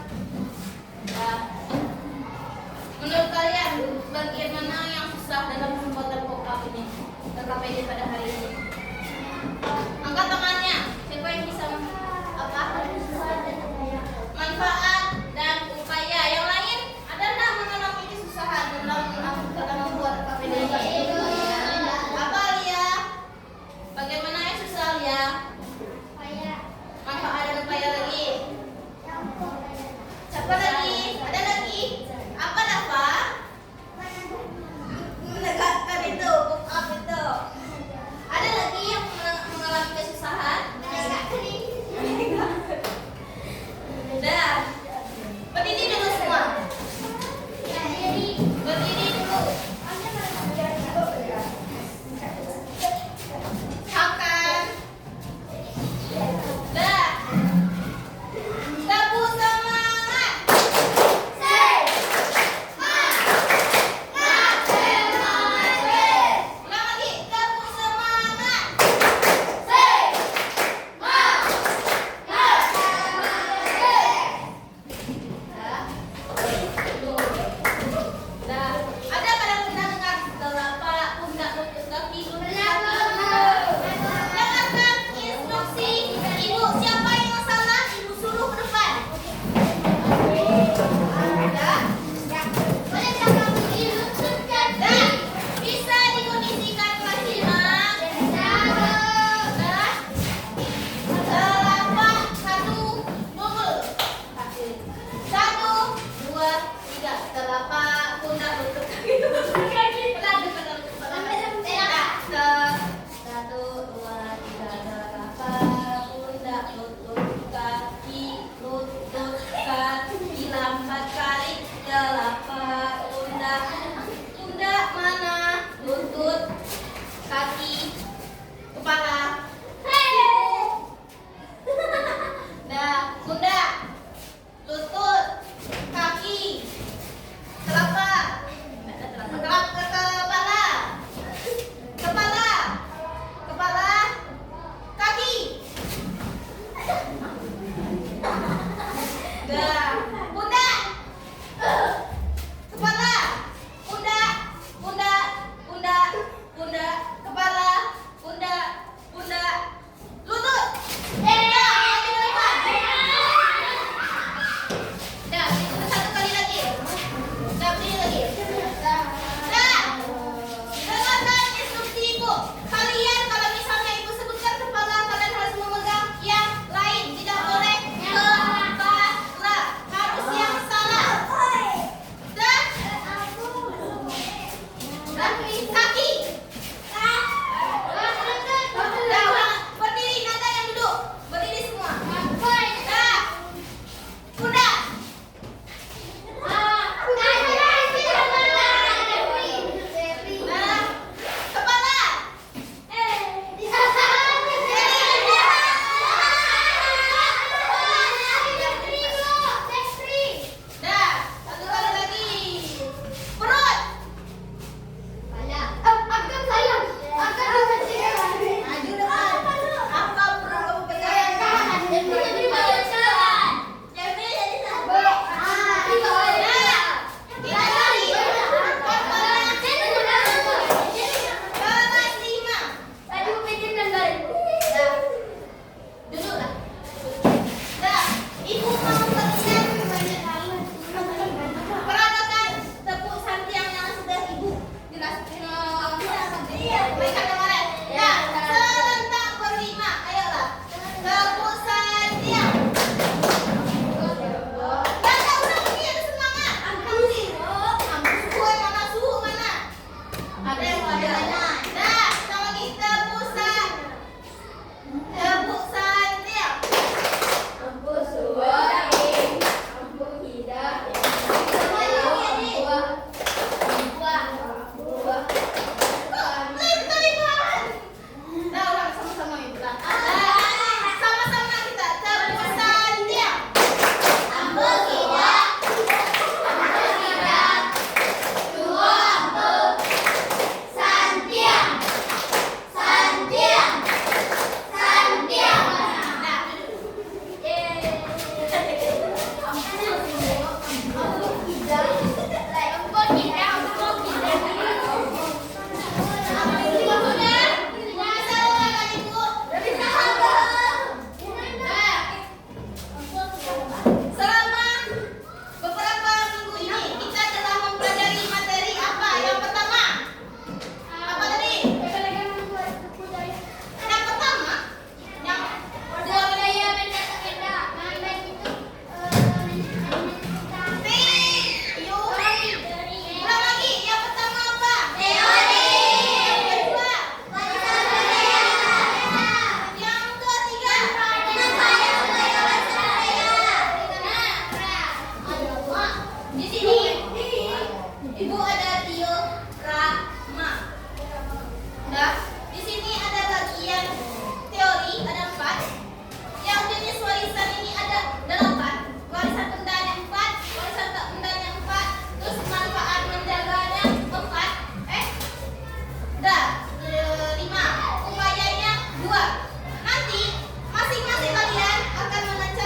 Nah, menurut kalian bagaimana yang susah dalam pembuatan pop-up ini? KKPD pada hari ini. Angkat tangannya. Siapa yang bisa apa? Manfaat dan upaya. Yang lain ada nggak mengalami kesusahan dalam membuat KKPD ini? Apa Lia? Bagaimana yang susah Lia? Upaya Manfaat dan upaya lagi. Siapa lagi? Ada lagi? Apa? Menegakkan itu, pop-up itu.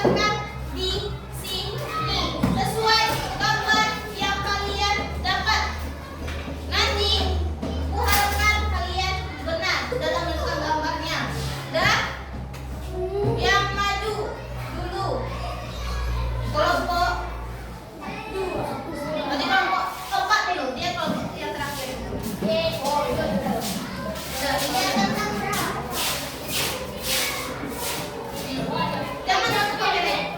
terangkan di sini sesuai gambar yang kalian dapat. Nanti aku harapkan kalian benar dalam menentukan gambarnya. Dan yang maju dulu kelompok nanti kelompok keempat dulu, dia kelompok yang terakhir. Oh itu. Nah, ini jangan lakukan ini.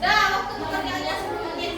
Dah, waktu pekerjaannya 10 menit.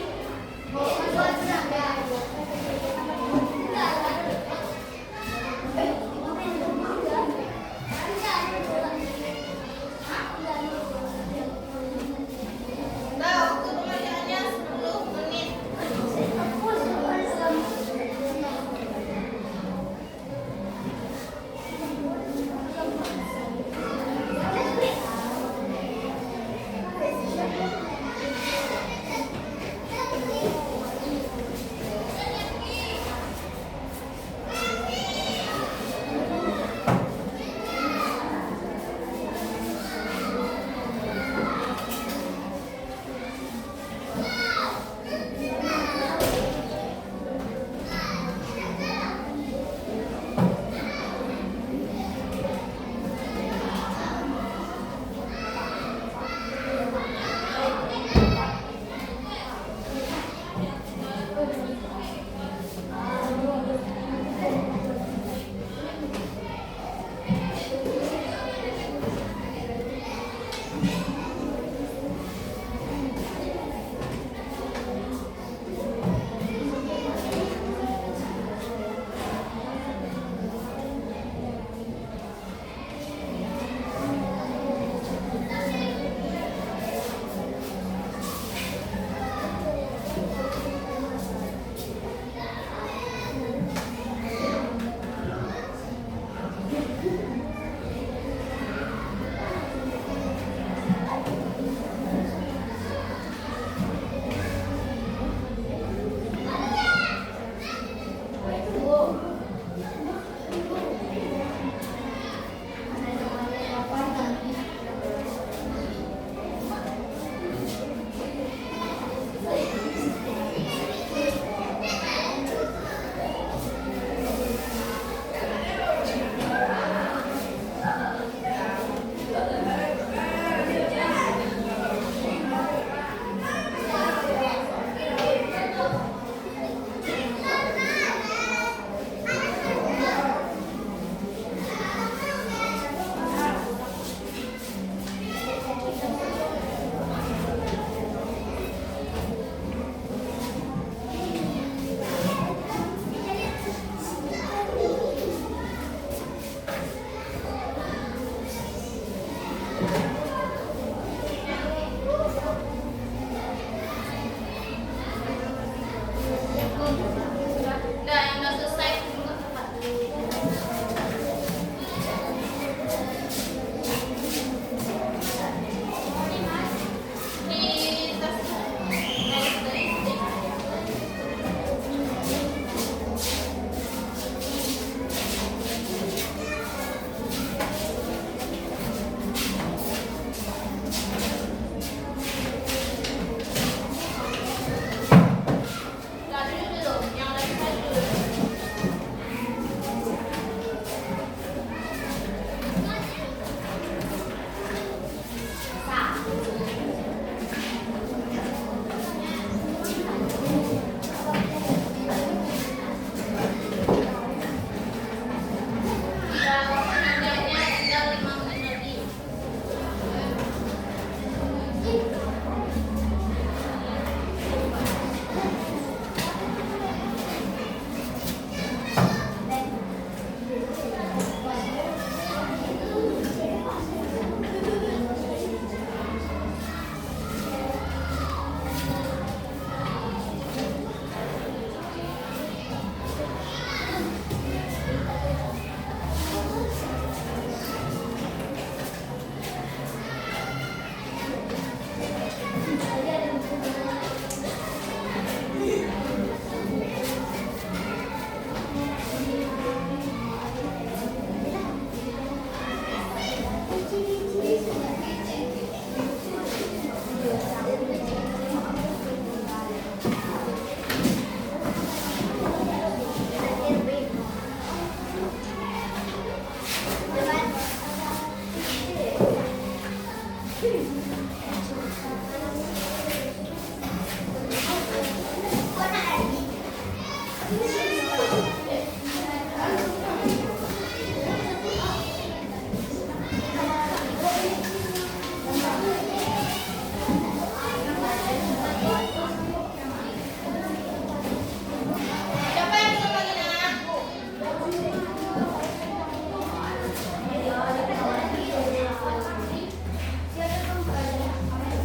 Siapa yang bisa panggil aku?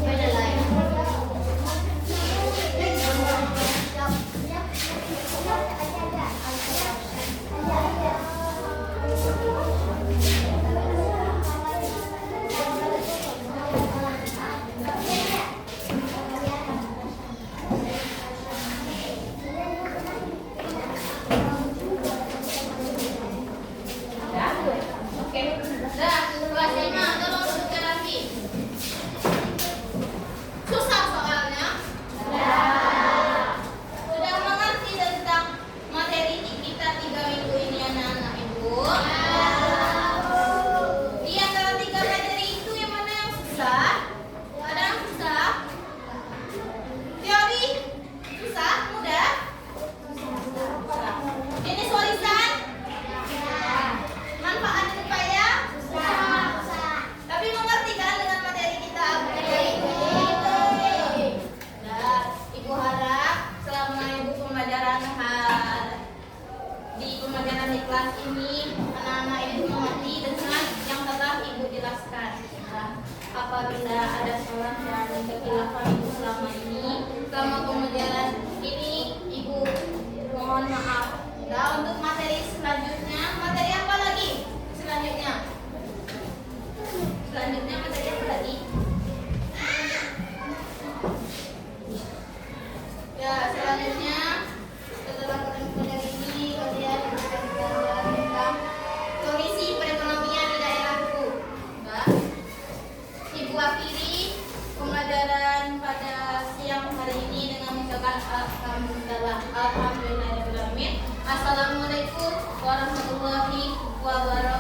Beda lain. Oke. Dah, kelas 5 tolong sebutkan lagi. Susah soalnya. Sudah mengerti tentang materi kita 3 minggu ini anak-anak Ibu? Di antara 3 materi itu yang mana yang susah? Ada yang susah? Teori? Susah? Mudah? Ini tulisan? Manfaat itu ya? Tapi mengerti kan dengan materi kita? Nah, Ibu harap selama Ibu pembelajaran di pembelajaran di kelas ini anak-anak Ibu mengerti dengan yang telah Ibu jelaskan. Nah, apabila ada salah dan kekilafan Ibu selama ini, selama pembelajaran ini Ibu mohon maaf. Nah, untuk materi selanjutnya, materi apa lagi? Selanjutnya materi apa lagi? Ya, selanjutnya setelah materi ini kalian akan belajar tentang kondisi perekonomian di daerahku. Nah, Ibu akhiri pembelajaran pada siang hari ini dengan mengucapkan alhamdulillahirabbil alamin. Assalamualaikum warahmatullahi wabarakatuh.